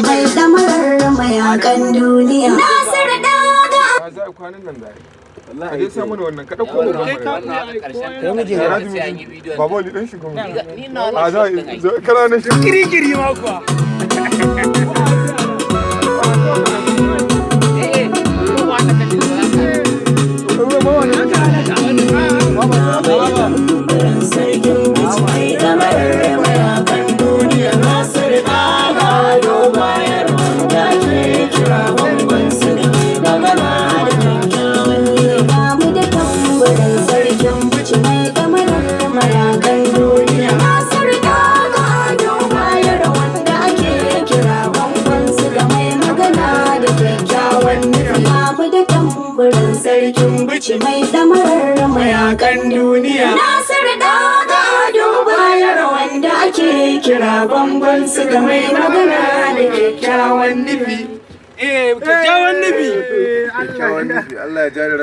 mai damarar mayakan duniya. Nasir Daga. Za a kwanan nan da wallahi a dai samu wannan ka dauko mu kai mu je sai an yi bidiyo baba ni dan shigo mu ni na a za kana nan kirikiri ma kuwa sarkin bici mai damarar mayakan duniya. Nasir Daga bayar wanda ake kira bamban su da mai magana da kyakkyawan nufi. kyakkyawan nufi Allah ya jari